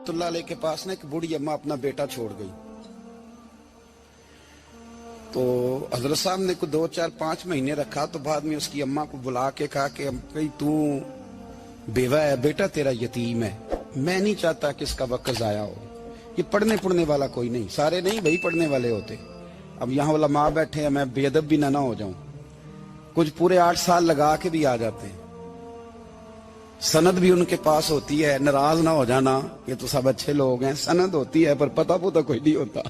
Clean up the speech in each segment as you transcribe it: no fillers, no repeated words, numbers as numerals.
اللہ علیہ کے پاس نا ایک بوڑھی اماں اپنا بیٹا چھوڑ گئی. تو حضرت صاحب نے کو 2 4 5 مہینے رکھا. تو بعد میں اس کی اماں کو بلا کے کہا کہ تو بیوہ ہے, بیٹا تیرا یتیم ہے, میں نہیں چاہتا کہ اس کا وقت ضائع ہو. یہ پڑھنے والا کوئی نہیں, سارے نہیں بھائی پڑھنے والے ہوتے. اب یہاں علماء بیٹھے ہیں, میں بے ادب بھی نہ ہو جاؤں. کچھ پورے 8 سال لگا کے بھی آ جاتے ہیں, سند بھی ان کے پاس ہوتی ہے. ناراض نہ ہو جانا, یہ تو سب اچھے لوگ ہیں. سند ہوتی ہے پر پتہ کوئی نہیں ہوتا.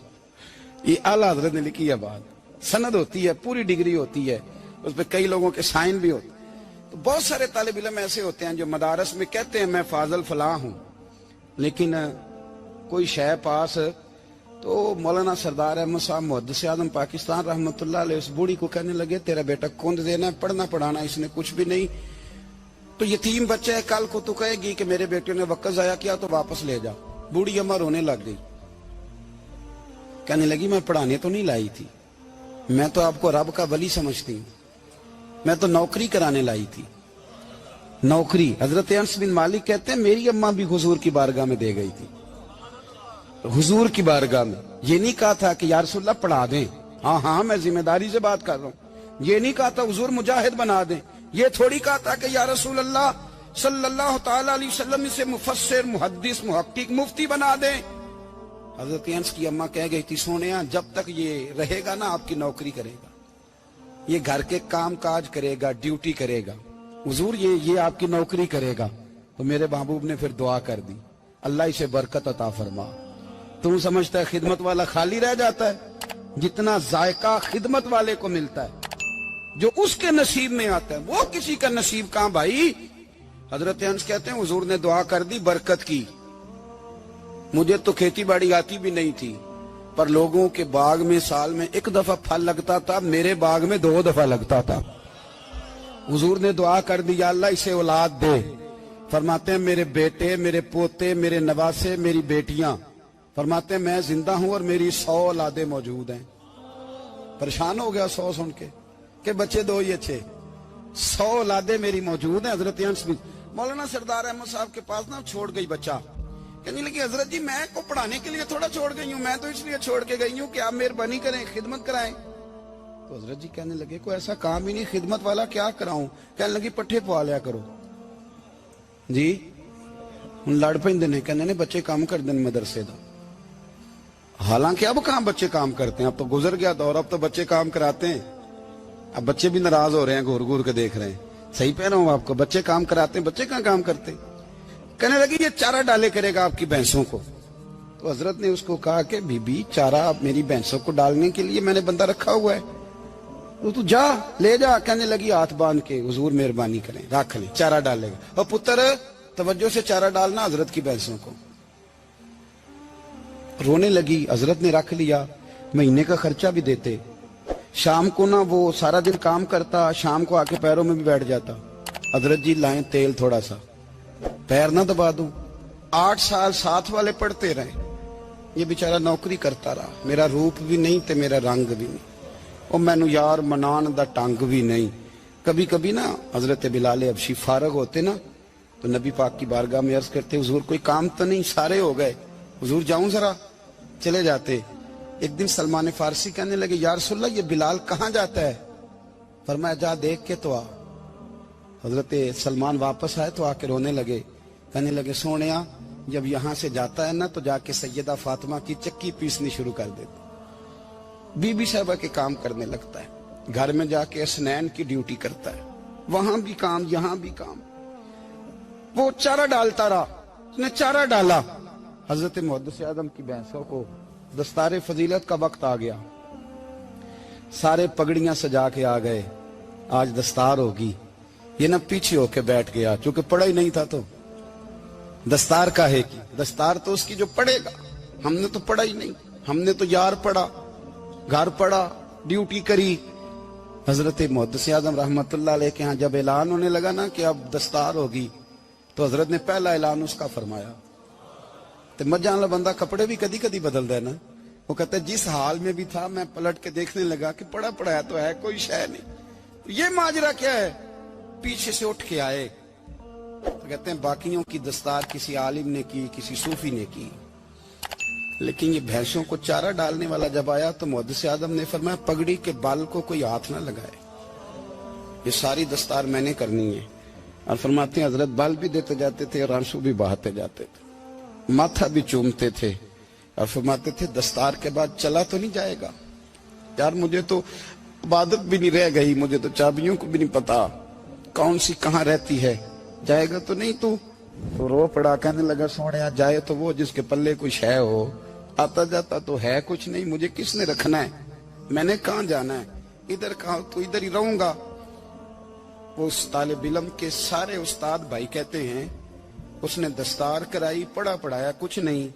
یہ اعلیٰ حضرت نے لکھی ہے بات. سند ہوتی ہے, پوری ڈگری ہوتی ہے, اس پہ کئی لوگوں کے سائن بھی ہوتے ہیں. تو بہت سارے طالب علم ایسے ہوتے ہیں جو مدارس میں کہتے ہیں میں فاضل فلاں ہوں, لیکن کوئی شے پاس. تو مولانا سردار احمد صاحب محدث اعظم پاکستان رحمۃ اللہ علیہ اس بوڑھی کو کہنے لگے تیرا بیٹا کون دینا ہے, پڑھنا پڑھانا اس نے کچھ بھی نہیں, تو یتیم بچہ ہے, کل کو تو کہے گی کہ میرے بیٹے نے وقت ضائع کیا تو واپس لے جا. بوڑھی اماں رونے لگ گئی, کہنے لگی میں پڑھانے تو نہیں لائی تھی, میں تو آپ کو رب کا ولی سمجھتی ہوں, میں تو نوکری کرانے لائی تھی. نوکری. حضرت انس بن مالک کہتے ہیں میری اماں بھی حضور کی بارگاہ میں دے گئی تھی. حضور کی بارگاہ میں یہ نہیں کہا تھا کہ یا رسول اللہ پڑھا دیں, ہاں میں ذمہ داری سے بات کر رہا ہوں. یہ نہیں کہا تھا حضور مجاہد بنا دیں. یہ تھوڑی کہا تھا کہ یا رسول اللہ صلی اللہ تعالی علیہ وسلم سے مفسر, محدث, محقق, مفتی بنا دیں. حضرت انس کی اماں کہہ گئی تھی سونیا جب تک یہ رہے گا نا آپ کی نوکری کرے گا, یہ گھر کے کام کاج کرے گا, ڈیوٹی کرے گا. حضور یہ آپ کی نوکری کرے گا. تو میرے محبوب نے پھر دعا کر دی, اللہ اسے برکت عطا فرما. تم سمجھتا ہے خدمت والا خالی رہ جاتا ہے؟ جتنا ذائقہ خدمت والے کو ملتا ہے, جو اس کے نصیب میں آتا ہے, وہ کسی کا نصیب کہاں بھائی. حضرت انس کہتے ہیں حضور نے دعا کر دی, برکت کی. مجھے تو کھیتی باڑی آتی بھی نہیں تھی, پر لوگوں کے باغ میں سال میں 1 دفعہ پھل لگتا تھا, میرے باغ میں 2 دفعہ لگتا تھا. حضور نے دعا کر دی یا اللہ اسے اولاد دے. فرماتے ہیں میرے بیٹے, میرے پوتے, میرے نواسے, میری بیٹیاں. فرماتے ہیں میں زندہ ہوں اور میری 100 اولادیں موجود ہیں. پریشان ہو گیا 100 سن کے کہ بچے 2 ہی اچھے, 100 اولادیں میری موجود ہیں. حضرت انس بھی مولانا سردار احمد صاحب کے پاس نا چھوڑ گئی بچہ. کہنے لگی حضرت جی میں کو پڑھانے کے لیے تھوڑا چھوڑ گئی ہوں, میں تو اس لیے چھوڑ کے گئی ہوں کہ آپ مہربانی کریں, خدمت کرائیں. تو حضرت جی کہنے لگے کوئی ایسا کام ہی نہیں, خدمت والا کیا کراؤں. کہنے لگی پٹھے پوا لیا کرو. جی ہن لڑ پیندے نے, کہنے نے بچے کام کر دیں مدرسے دا. حالانکہ اب کہاں بچے کام کرتے ہیں, اب تو گزر گیا دور, اب تو بچے کام کراتے ہیں. اب بچے بھی ناراض ہو رہے ہیں, گور گور کے دیکھ رہے ہیں. صحیح پہ رہا ہوں آپ کو, بچے کام کراتے ہیں, بچے کہاں کام کرتے. کہنے لگی یہ چارہ ڈالے کرے گا آپ کی بھینسوں کو. تو حضرت نے اس کو کہا کہ بی بی چارہ میری بھینسوں کو ڈالنے کے لیے میں نے بندہ رکھا ہوا ہے, تو جا لے جا. کہنے لگی ہاتھ باندھ کے حضور مہربانی کریں رکھ لیں, چارہ ڈالے گا. اور پتر توجہ سے چارہ ڈالنا حضرت کی بھینسوں کو. رونے لگی. حضرت نے رکھ لیا, مہینے کا خرچہ بھی دیتے. شام کو نا وہ سارا دن کام کرتا, شام کو آ کے پیروں میں بھی بیٹھ جاتا. حضرت جی لائیں تیل تھوڑا سا, پیر نہ دبا دوں. 8 سال ساتھ والے پڑھتے رہے, یہ بیچارہ نوکری کرتا رہا. میرا روپ بھی نہیں تے میرا رنگ بھی نہیں, اور مینو یار منان دا ٹنگ بھی نہیں. کبھی کبھی نا حضرت بلال حبشی فارغ ہوتے نا تو نبی پاک کی بارگاہ میں عرض کرتے حضور کوئی کام تو نہیں, سارے ہو گئے, حضور جاؤں ذرا. چلے جاتے. ایک دن سلمان فارسی کہنے لگے یا رسول اللہ یہ بلال کہاں جاتا ہے. فرمایا جا دیکھ کے تو آ. حضرت سلمان واپس آئے تو آ کے رونے لگے. کہنے لگے سونیا جب یہاں سے جاتا ہے نا تو جا کے سیدہ فاطمہ کی چکی پیسنی شروع کر دیتا, بی بی صاحبہ کے کام کرنے لگتا ہے. گھر میں جا کے اسنین کی ڈیوٹی کرتا ہے, وہاں بھی کام یہاں بھی کام. وہ چارہ ڈالتا رہا, اس نے چارہ ڈالا. حضرت محدث اعظم کی بھینسوں کو دستار فضیلت کا وقت آ گیا, سارے پگڑیاں سجا کے آ گئے, آج دستار ہوگی. یہ نہ پیچھے ہو کے بیٹھ گیا, چونکہ پڑھا ہی نہیں تھا تو دستار کاہے کی. دستار تو اس کی جو پڑھے گا, ہم نے تو پڑھا ہی نہیں, ہم نے تو یار پڑھا, گھر پڑھا, ڈیوٹی کری. حضرت محدث اعظم رحمت اللہ علیہ کے ہاں جب اعلان ہونے لگا نا کہ اب دستار ہوگی, تو حضرت نے پہلا اعلان اس کا فرمایا. تو مجھان والا بندہ کپڑے بھی کدی کدی بدل دے نا. وہ کہتا ہے جس حال میں بھی تھا میں پلٹ کے دیکھنے لگا کہ پڑھا پڑھایا تو ہے, کوئی شے نہیں. یہ ماجرا کیا ہے. پیچھے سے اٹھ کے آئے, تو کہتے ہیں باقیوں کی دستار کسی عالم نے کی, کسی صوفی نے کی, لیکن یہ بھینسوں کو چارہ ڈالنے والا جب آیا تو محدث اعظم نے فرمایا پگڑی کے بال کو کوئی ہاتھ نہ لگائے, یہ ساری دستار میں نے کرنی ہے. اور فرماتے ہیں حضرت بال بھی دیتے جاتے تھے اور آنسو بھی بہاتے جاتے تھے, ماتھا بھی چومتے تھے اور فرماتے تھے دستار کے بعد چلا تو نہیں جائے گا یار, مجھے تو عبادت بھی نہیں رہ گئی, مجھے تو چابیوں کو بھی نہیں پتا کون سی کہاں رہتی ہے, جائے گا تو نہیں تو رو پڑا, کہنے لگا سونے جائے تو وہ جس کے پلے کچھ ہے ہو, آتا جاتا تو ہے کچھ نہیں, مجھے کس نے رکھنا ہے, میں نے کہاں جانا ہے, ادھر کہاں تو ادھر ہی رہوں گا. وہ اس طالب علم کے سارے استاد بھائی کہتے ہیں اس نے دستار کرائی, پڑھا پڑھایا کچھ نہیں,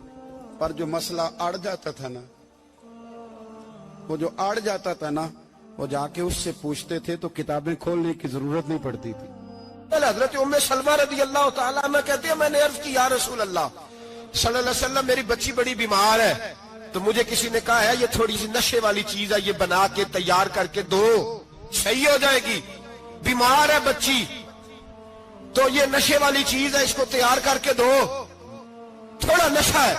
پر جو مسئلہ اڑ جاتا تھا نا, وہ جو اڑ جاتا تھا نا, وہ جا کے اس سے پوچھتے تھے تو کتابیں کھولنے کی ضرورت نہیں پڑتی تھی. حضرت ام سلمہ رضی اللہ تعالیٰ عنہ کہتی ہے میں نے عرض کی یا رسول اللہ صلی اللہ علیہ وسلم میری بچی بڑی بیمار ہے, تو مجھے کسی نے کہا ہے یہ تھوڑی سی نشے والی چیز ہے, یہ بنا کے تیار کر کے دو صحیح ہو جائے گی, بیمار ہے بچی تو یہ نشے والی چیز ہے, اس کو تیار کر کے دو, تھوڑا نشہ ہے.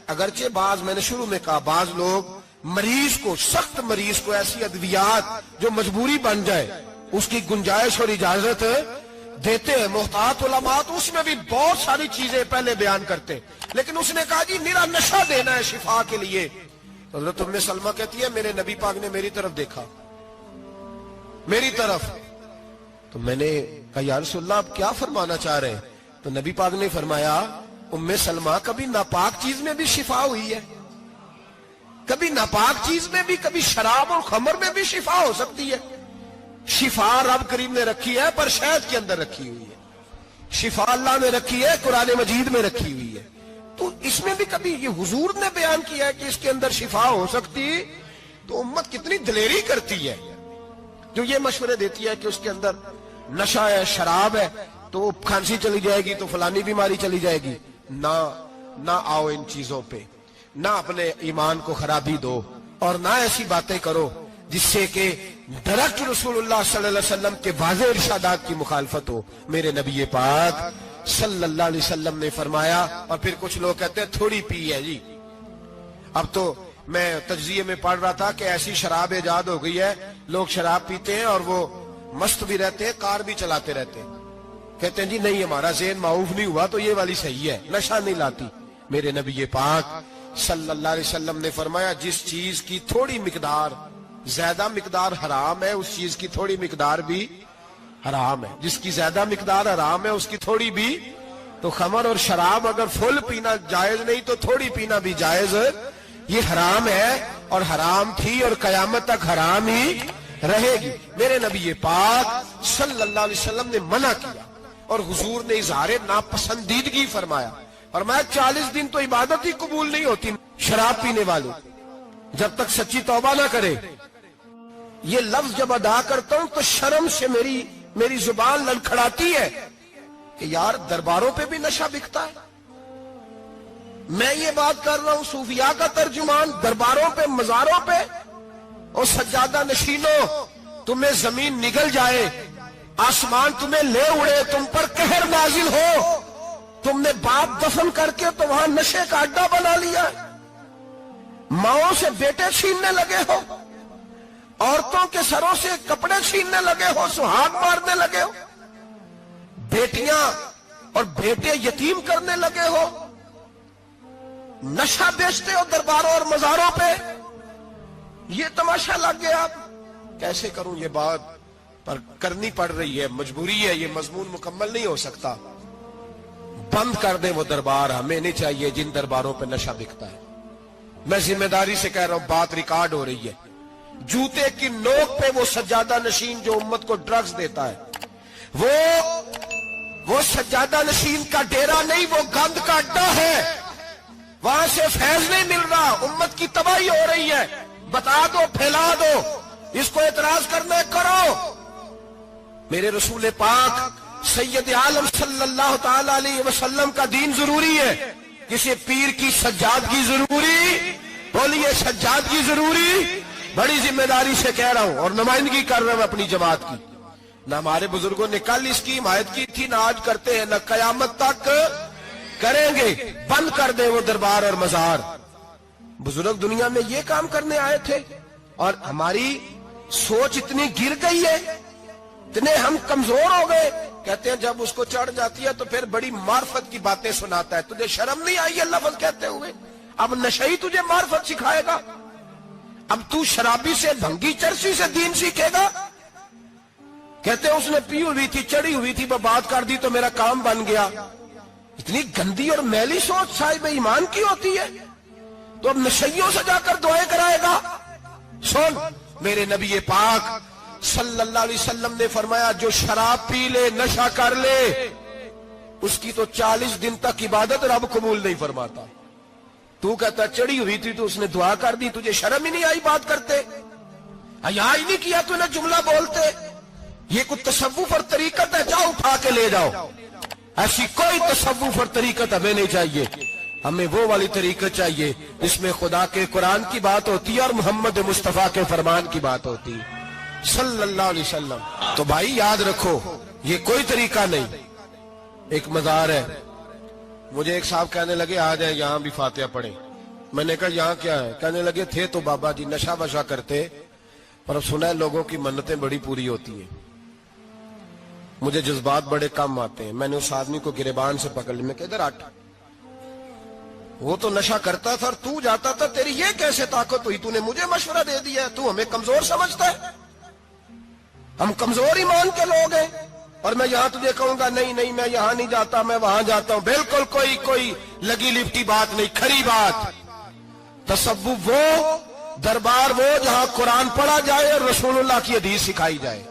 اگرچہ بعض, میں نے شروع میں کہا, بعض لوگ مریض کو, سخت مریض کو ایسی ادویات جو مجبوری بن جائے اس کی گنجائش اور اجازت دیتے ہیں. محتاط علماء تو اس میں بھی بہت ساری چیزیں پہلے بیان کرتے, لیکن اس نے کہا جی میرا نشہ دینا ہے شفا کے لیے. حضرت ام سلمہ کہتی ہے میرے نبی پاک نے میری طرف دیکھا, میری طرف, تو میں نے کہا یا رسول اللہ آپ کیا فرمانا چاہ رہے ہیں؟ تو نبی پاک نے فرمایا ام سلمہ کبھی ناپاک چیز میں بھی شفا ہوئی ہے, کبھی ناپاک چیز میں بھی, کبھی شراب اور خمر میں بھی شفا ہو سکتی ہے. شفا رب کریم نے رکھی ہے پر شہد کے اندر رکھی ہوئی ہے, شفا اللہ نے رکھی ہے قرآن مجید میں رکھی ہوئی ہے, تو اس میں بھی کبھی یہ حضور نے بیان کیا ہے کہ اس کے اندر شفا ہو سکتی, تو امت کتنی دلیری کرتی ہے جو یہ مشورے دیتی ہے کہ اس کے اندر نشہ ہے, شراب ہے, تو کھانسی چلی جائے گی تو فلانی بیماری چلی جائے گی. نہ آؤ ان چیزوں پہ, نہ اپنے ایمان کو خرابی دو, اور نہ ایسی باتیں کرو جس سے کہ ڈائریکٹ رسول اللہ صلی اللہ علیہ وسلم کے واضح ارشادات کی مخالفت ہو. میرے نبی پاک صلی اللہ علیہ وسلم نے فرمایا, اور پھر کچھ لوگ کہتے ہیں تھوڑی پی ہے جی. اب تو میں تجزیے میں پڑھ رہا تھا کہ ایسی شراب ایجاد ہو گئی ہے, لوگ شراب پیتے ہیں اور وہ مست بھی رہتے ہیں, کار بھی چلاتے رہتے ہیں, کہتے ہیں جی نہیں ہمارا ذہن معاف نہیں ہوا تو یہ والی صحیح ہے, نشہ نہیں لاتی. میرے نبی پاک صلی اللہ علیہ وسلم نے فرمایا جس چیز کی تھوڑی مقدار, زیادہ مقدار حرام ہے اس چیز کی تھوڑی مقدار بھی حرام ہے, جس کی زیادہ مقدار حرام ہے اس کی تھوڑی بھی. تو خمر اور شراب اگر فل پینا جائز نہیں تو تھوڑی پینا بھی جائز, یہ حرام ہے اور حرام تھی اور قیامت تک حرام ہی رہے گی. میرے نبی پاک صلی اللہ علیہ وسلم نے منع کیا اور حضور نے اظہار ناپسندیدگی فرمایا, اور میں 40 دن تو عبادت ہی قبول نہیں ہوتی شراب پینے والے جب تک سچی توبہ نہ کرے. یہ لفظ جب ادا کرتا ہوں تو شرم سے میری زبان لڑکھڑاتی ہے کہ یار درباروں پہ بھی نشہ بکتا ہے. میں یہ بات کر رہا ہوں صوفیاء کا ترجمان, درباروں پہ, مزاروں پہ, اور سجادہ نشینوں تمہیں زمین نگل جائے, آسمان تمہیں لے اڑے, تم پر قہر نازل ہو, تم نے باپ دفن کر کے تو وہاں نشے کا اڈا بنا لیا, ماؤں سے بیٹے چھیننے لگے ہو, عورتوں کے سروں سے کپڑے چھیننے لگے ہو, سہاگ مارنے لگے ہو, بیٹیاں اور بیٹے یتیم کرنے لگے ہو, نشہ بیچتے ہو درباروں اور مزاروں پہ. یہ تماشا لگ گیا. آپ کیسے کروں یہ بات, پر کرنی پڑ رہی ہے, مجبوری ہے, یہ مضمون مکمل نہیں ہو سکتا. بند کر دیں وہ دربار, ہمیں نہیں چاہیے جن درباروں پہ نشہ بکتا ہے. میں ذمہ داری سے کہہ رہا ہوں, بات ریکارڈ ہو رہی ہے. جوتے کی نوک پہ وہ سجادہ نشین جو امت کو ڈرگز دیتا ہے, وہ سجادہ نشین کا ڈیرا نہیں, وہ گند کا اڈا ہے, وہاں سے فیض نہیں مل رہا, امت کی تباہی ہو رہی ہے. بتا دو, پھیلا دو, اس کو اعتراض کرنا کرو. میرے رسول پاک سید عالم صلی اللہ تعالی علیہ وسلم کا دین ضروری ہے, کسی پیر کی سجادگی ضروری, بولیے سجادگی ضروری. بڑی ذمہ داری سے کہہ رہا ہوں اور نمائندگی کر رہا ہوں اپنی جماعت کی. نہ ہمارے بزرگوں نے کل اس کی حمایت کی تھی، نہ آج کرتے ہیں، نہ قیامت تک کریں گے۔ بند کر دیں وہ دربار اور مزار۔ بزرگ دنیا میں یہ کام کرنے آئے تھے، اور ہماری سوچ اتنی گر گئی ہے، اتنے ہم کمزور ہو گئے۔ کہتے ہیں جب اس کو چڑھ جاتی ہے تو پھر بڑی معرفت کی باتیں سناتا ہے۔ تجھے شرم نہیں آئی یہ لفظ کہتے ہوئے؟ اب نشئی تجھے معرفت سکھائے گا؟ اب تو شرابی سے، بھنگی چرسی سے دین سیکھے گا؟ کہتے ہیں اس نے پی ہوئی تھی، چڑھی ہوئی تھی، وہ بات کر دی تو میرا کام بن گیا۔ اتنی گندی اور میلی سوچ صاحب ایمان کی ہوتی ہے، تو اب نشیوں سے جا کر دعائیں کرائے گا؟ سن، میرے نبی پاک صلی اللہ علیہ وسلم نے فرمایا جو شراب پی لے، نشہ کر لے، اس کی تو 40 دن تک عبادت رب قبول نہیں فرماتا۔ تو کہتا چڑھی ہوئی تھی تو اس نے دعا کر دی، تجھے شرم ہی نہیں آئی بات کرتے؟ حیا ہی نہیں کیا تو نے جملہ بولتے؟ یہ کوئی تصوف اور طریقت ہے؟ جاؤ اٹھا کے لے جاؤ۔ ایسی کوئی تصوف اور طریقت ہمیں نہیں چاہیے، ہمیں وہ والی طریقت چاہیے جس میں خدا کے قرآن کی بات ہوتی ہے اور محمد مصطفیٰ کے فرمان کی بات ہوتی ہے صلی اللہ علیہ وسلم۔ تو بھائی یاد رکھو، یہ کوئی طریقہ نہیں۔ ایک مزار ہے، مجھے ایک صاحب کہنے لگے آ جائیں یہاں بھی فاتحہ پڑھیں۔ میں نے کہا یہاں کیا ہے؟ کہنے لگے تھے تو بابا جی نشہ وشہ کرتے، پر اب سنا ہے لوگوں کی منتیں بڑی پوری ہوتی ہیں۔ مجھے جذبات بڑے کم آتے ہیں۔ میں نے اس آدمی کو گریبان سے پکڑ لی، میں کہ ادھر ہٹ، وہ تو نشہ کرتا تھا اور تو جاتا تھا، تیری یہ کیسے طاقت ہوئی؟ تو نے مجھے مشورہ دے دیا ہے، تو ہمیں کمزور سمجھتا ہے؟ ہم کمزور ایمان کے لوگ ہیں، اور میں یہاں تجھے کہوں گا نہیں نہیں میں یہاں نہیں جاتا، میں وہاں جاتا ہوں۔ بالکل کوئی لگی لپٹی بات نہیں، کھری بات۔ تصوف وہ، دربار وہ جہاں قرآن پڑھا جائے اور رسول اللہ کی حدیث سکھائی جائے،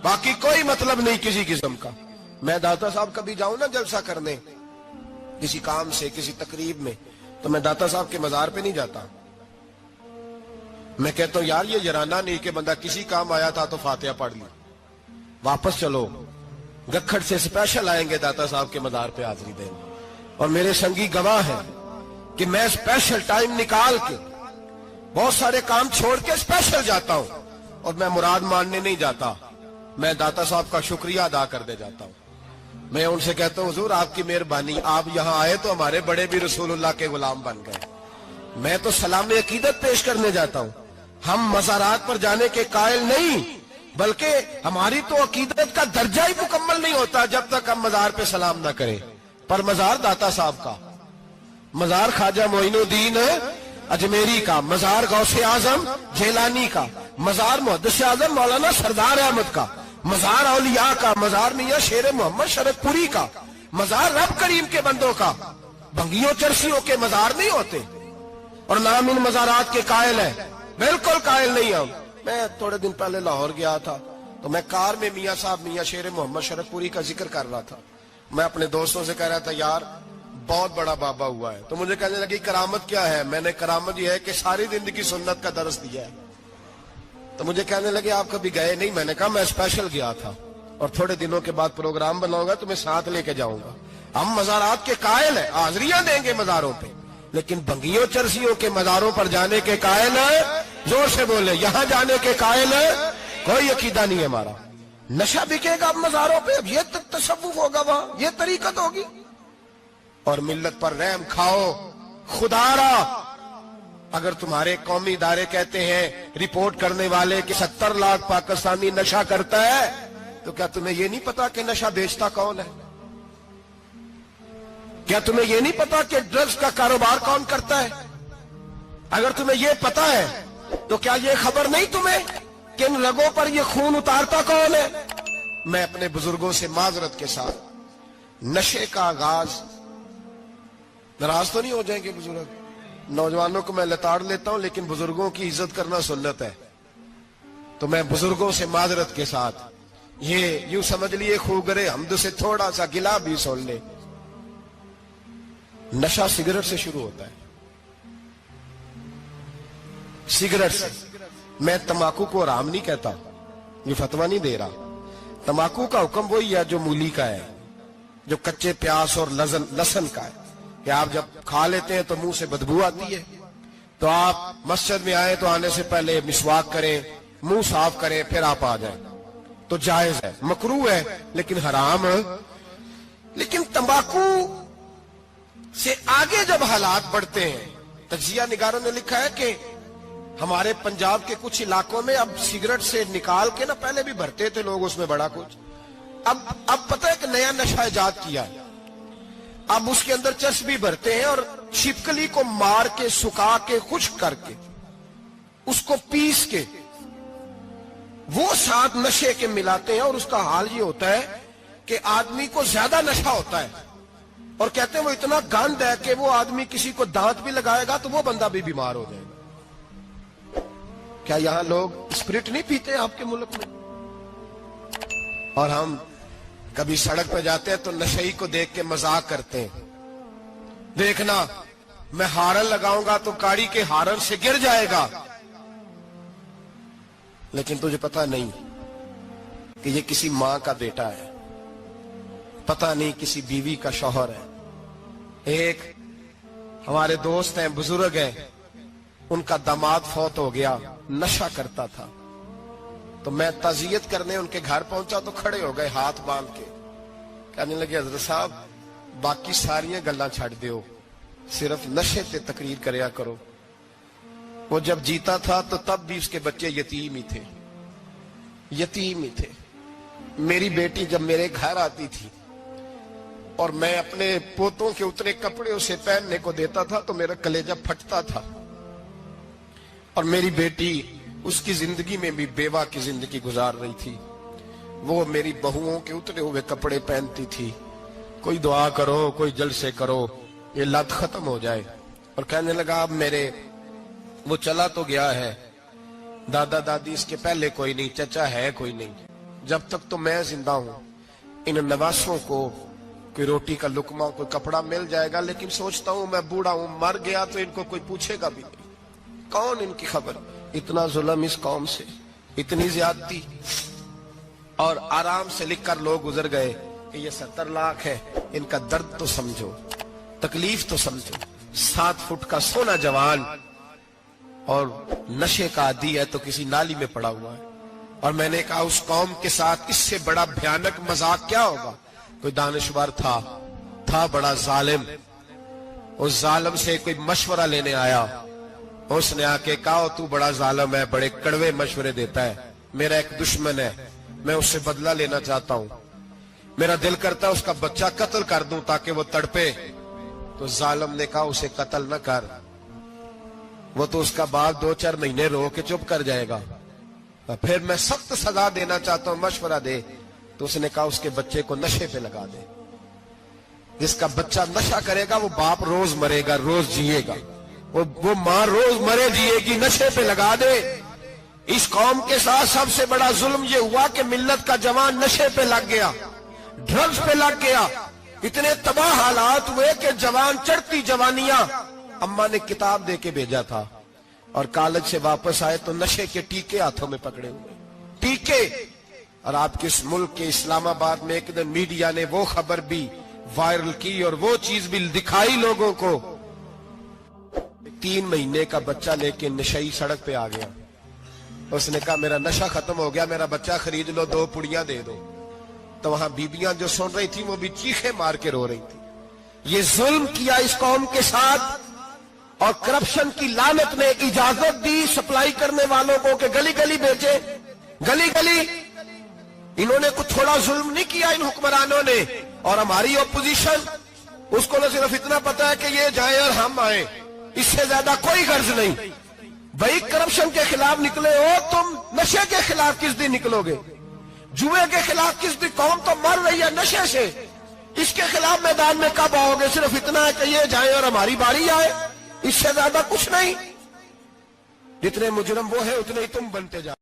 باقی کوئی مطلب نہیں کسی قسم کا۔ میں داتا صاحب کبھی جاؤں نا جلسہ کرنے کسی کام سے، کسی تقریب میں، تو میں داتا صاحب کے مزار پہ نہیں جاتا۔ میں کہتا ہوں یار یہ یرانہ نہیں کہ بندہ کسی کام آیا تھا تو فاتحہ پڑھ لی، واپس چلو۔ گکھڑ سے سپیشل آئیں گے داتا صاحب کے مزار پہ حاضری دیں، اور میرے سنگی گواہ ہیں کہ میں سپیشل ٹائم نکال کے بہت سارے کام چھوڑ کے سپیشل جاتا ہوں، اور میں مراد ماننے نہیں جاتا، میں داتا صاحب کا شکریہ ادا کر دے جاتا ہوں۔ میں ان سے کہتا ہوں حضور آپ کی مہربانی، آپ یہاں آئے تو ہمارے بڑے بھی رسول اللہ کے غلام بن گئے۔ میں تو سلام عقیدت پیش کرنے جاتا ہوں، ہم مزارات پر جانے کے قائل نہیں، بلکہ ہماری تو عقیدت کا درجہ ہی مکمل نہیں ہوتا جب تک ہم مزار پہ سلام نہ کریں۔ پر مزار داتا صاحب کا، مزار خواجہ معین الدین اجمیری کا، مزار غوث اعظم جیلانی کا، مزار محدث اعظم مولانا سردار احمد کا، مزار اولیاء کا، مزار میاں شیر محمد شرک پوری کا، مزار رب کریم کے بندوں کا۔ بھنگیوں چرسیوں کے مزار نہیں ہوتے، اور نام ان مزارات کے قائل ہیں، بالکل قائل نہیں ہم۔ میں تھوڑے دن پہلے لاہور گیا تھا، تو میں کار میں میاں صاحب میاں شیر محمد شرک پوری کا ذکر کر رہا تھا۔ میں اپنے دوستوں سے کہہ رہا تھا یار بہت بڑا بابا ہوا ہے، تو مجھے کہنے لگی کرامت کیا ہے؟ میں نے کرامت یہ ہے کہ ساری زندگی سنت کا درس دیا ہے۔ تو مجھے کہنے لگے آپ کبھی گئے نہیں؟ میں نے کہا میں اسپیشل گیا تھا، اور تھوڑے دنوں کے بعد پروگرام بناؤں گا تو میں ساتھ لے کے جاؤں گا۔ ہم مزارات کے قائل ہیں، حاضریاں دیں گے مزاروں پہ، لیکن بھنگیوں چرسیوں کے مزاروں پر جانے کے قائل ہیں؟ زور سے بولے، یہاں جانے کے قائل ہیں؟ کوئی عقیدہ نہیں ہے ہمارا۔ نشہ بکے گا اب مزاروں پہ، اب یہ تصوف ہوگا وہاں، یہ طریقت ہوگی۔ اور ملت پر رحم کھاؤ خدا را۔ اگر تمہارے قومی ادارے کہتے ہیں رپورٹ کرنے والے کہ 70 لاکھ پاکستانی نشہ کرتا ہے، تو کیا تمہیں یہ نہیں پتا کہ نشہ بیچتا کون ہے؟ کیا تمہیں یہ نہیں پتا کہ ڈرگز کا کاروبار کون کرتا ہے؟ اگر تمہیں یہ پتا ہے تو کیا یہ خبر نہیں تمہیں کہ ان رگوں پر یہ خون اتارتا کون ہے؟ میں اپنے بزرگوں سے معذرت کے ساتھ، نشے کا آغاز، ناراض تو نہیں ہو جائیں گے بزرگ، نوجوانوں کو میں لتاڑ لیتا ہوں لیکن بزرگوں کی عزت کرنا سنت ہے، تو میں بزرگوں سے معذرت کے ساتھ یہ یوں سمجھ لیے خوگرے حمد سے تھوڑا سا گلا بھی سن لے۔ نشہ سگریٹ سے شروع ہوتا ہے، سگریٹ سے۔ میں تمباکو کو حرام نہیں کہتا، یہ فتویٰ نہیں دے رہا۔ تمباکو کا حکم وہی ہے جو مولی کا ہے، جو کچے پیاز اور لہسن کا ہے، کہ آپ جب کھا لیتے ہیں تو منہ سے بدبو آتی ہے، تو آپ مسجد میں آئیں تو آنے سے پہلے مسواک کریں، منہ صاف کریں، پھر آپ آ جائیں۔ تو جائز ہے، مکروہ ہے لیکن حرام۔ لیکن تمباکو سے آگے جب حالات بڑھتے ہیں، تجزیہ نگاروں نے لکھا ہے کہ ہمارے پنجاب کے کچھ علاقوں میں اب سگریٹ سے نکال کے نا، پہلے بھی بھرتے تھے لوگ اس میں بڑا کچھ، اب پتہ ہے کہ نیا نشہ ایجاد کیا ہے، اب اس کے اندر چرس بھی بھرتے ہیں اور چھپکلی کو مار کے سکھا کے خشک کر کے اس کو پیس کے وہ ساتھ نشے کے ملاتے ہیں، اور اس کا حال یہ ہوتا ہے کہ آدمی کو زیادہ نشہ ہوتا ہے، اور کہتے ہیں وہ اتنا گند ہے کہ وہ آدمی کسی کو دانت بھی لگائے گا تو وہ بندہ بھی بیمار ہو جائے گا۔ کیا یہاں لوگ اسپرٹ نہیں پیتے آپ کے ملک میں؟ اور ہم کبھی سڑک پہ جاتے ہیں تو نشئی کو دیکھ کے مذاق کرتے ہیں، دیکھنا میں ہارن لگاؤں گا تو گاڑی کے ہارن سے گر جائے گا، لیکن تجھے پتا نہیں کہ یہ کسی ماں کا بیٹا ہے، پتا نہیں کسی بیوی کا شوہر ہے۔ ایک ہمارے دوست ہیں، بزرگ ہیں، ان کا داماد فوت ہو گیا، نشہ کرتا تھا، تو میں تعزیت کرنے ان کے گھر پہنچا تو کھڑے ہو گئے ہاتھ باندھ کے، کہنے لگے حضرت صاحب باقی ساریاں گلاں چھڑ دیو، صرف نشے تے تقریر کریا کرو۔ وہ جب جیتا تھا تو تب بھی اس کے بچے یتیم ہی تھے، یتیم ہی تھے۔ میری بیٹی جب میرے گھر آتی تھی اور میں اپنے پوتوں کے اتنے کپڑے اسے پہننے کو دیتا تھا تو میرا کلیجہ پھٹتا تھا، اور میری بیٹی اس کی زندگی میں بھی بیوہ کی زندگی گزار رہی تھی، وہ میری بہوؤں کے اترے ہوئے کپڑے پہنتی تھی، کوئی دعا کرو، کوئی جلسے کرو، یہ لت ختم ہو جائے۔ اور کہنے لگا اب میرے وہ چلا تو گیا ہے، دادا دادی اس کے پہلے کوئی نہیں، چچا ہے کوئی نہیں، جب تک تو میں زندہ ہوں ان نواسوں کو کوئی روٹی کا لقمہ، کوئی کپڑا مل جائے گا، لیکن سوچتا ہوں میں بوڑھا ہوں، مر گیا تو ان کو کوئی پوچھے گا بھی نہیں، کون ان کی خبر۔ اتنا ظلم اس قوم سے، اتنی زیادتی، اور آرام سے لکھ کر لوگ گزر گئے کہ یہ 70 لاکھ ہے، ان کا درد تو سمجھو، تکلیف تو سمجھو۔ 7 فٹ کا سونا جوان اور نشے کا عادی ہے تو کسی نالی میں پڑا ہوا ہے۔ اور میں نے کہا اس قوم کے ساتھ اس سے بڑا بھیانک مذاق کیا ہوگا؟ کوئی دانشور تھا بڑا ظالم، اس ظالم سے کوئی مشورہ لینے آیا، اس نے آ کے کہا تو بڑا ظالم ہے، بڑے کڑوے مشورے دیتا ہے، میرا ایک دشمن ہے، میں اس سے بدلہ لینا چاہتا ہوں، میرا دل کرتا ہے اس کا بچہ قتل کر دوں تاکہ وہ تڑپے۔ تو ظالم نے کہا اسے قتل نہ کر، وہ تو اس کا باپ 2-4 مہینے رو کے چپ کر جائے گا، پھر میں سخت سزا دینا چاہتا ہوں، مشورہ دے۔ تو اس نے کہا اس کے بچے کو نشے پہ لگا دے، جس کا بچہ نشہ کرے گا وہ باپ روز مرے گا، روز جیے گا، وہ ماں روز مرے جیے گی، نشے پہ لگا دے۔ اس قوم کے ساتھ سب سے بڑا ظلم یہ ہوا کہ ملت کا جوان نشے پہ لگ گیا، ڈرگز پہ لگ گیا، اتنے تباہ حالات ہوئے کہ جوان چڑھتی جوانیاں، اماں نے کتاب دے کے بھیجا تھا، اور کالج سے واپس آئے تو نشے کے ٹیکے ہاتھوں میں پکڑے ہوئے، ٹیکے۔ اور آپ کے اس ملک کے اسلام آباد میں ایک دن میڈیا نے وہ خبر بھی وائرل کی اور وہ چیز بھی دکھائی لوگوں کو، 3 مہینے کا بچہ لے کے نشئی سڑک پہ آ گیا، اس نے کہا میرا نشہ ختم ہو گیا، میرا بچہ خرید لو، 2 پڑیاں دے دو۔ تو وہاں بیبیاں جو سن رہی تھیں وہ بھی چیخیں مار کے رو رہی تھی۔ یہ ظلم کیا اس قوم کے ساتھ، اور کرپشن کی لعنت نے اجازت دی سپلائی کرنے والوں کو کہ گلی گلی بیچے، گلی گلی۔ انہوں نے کچھ تھوڑا ظلم نہیں کیا ان حکمرانوں نے، اور ہماری اپوزیشن اس کو نہ صرف اتنا پتا ہے کہ یہ جائیں اور ہم آئیں، اس سے زیادہ کوئی غرض نہیں۔ بھائی کرپشن کے خلاف نکلے ہو تم، نشے کے خلاف کس دن نکلو گے؟ جوئے کے خلاف کس دن؟ قوم تو مر رہی ہے نشے سے، اس کے خلاف میدان میں کب آؤ گے؟ صرف اتنا ہے کہ یہ جائیں اور ہماری باری آئے، اس سے زیادہ کچھ نہیں۔ جتنے مجرم وہ ہیں اتنے ہی تم بنتے جاؤ۔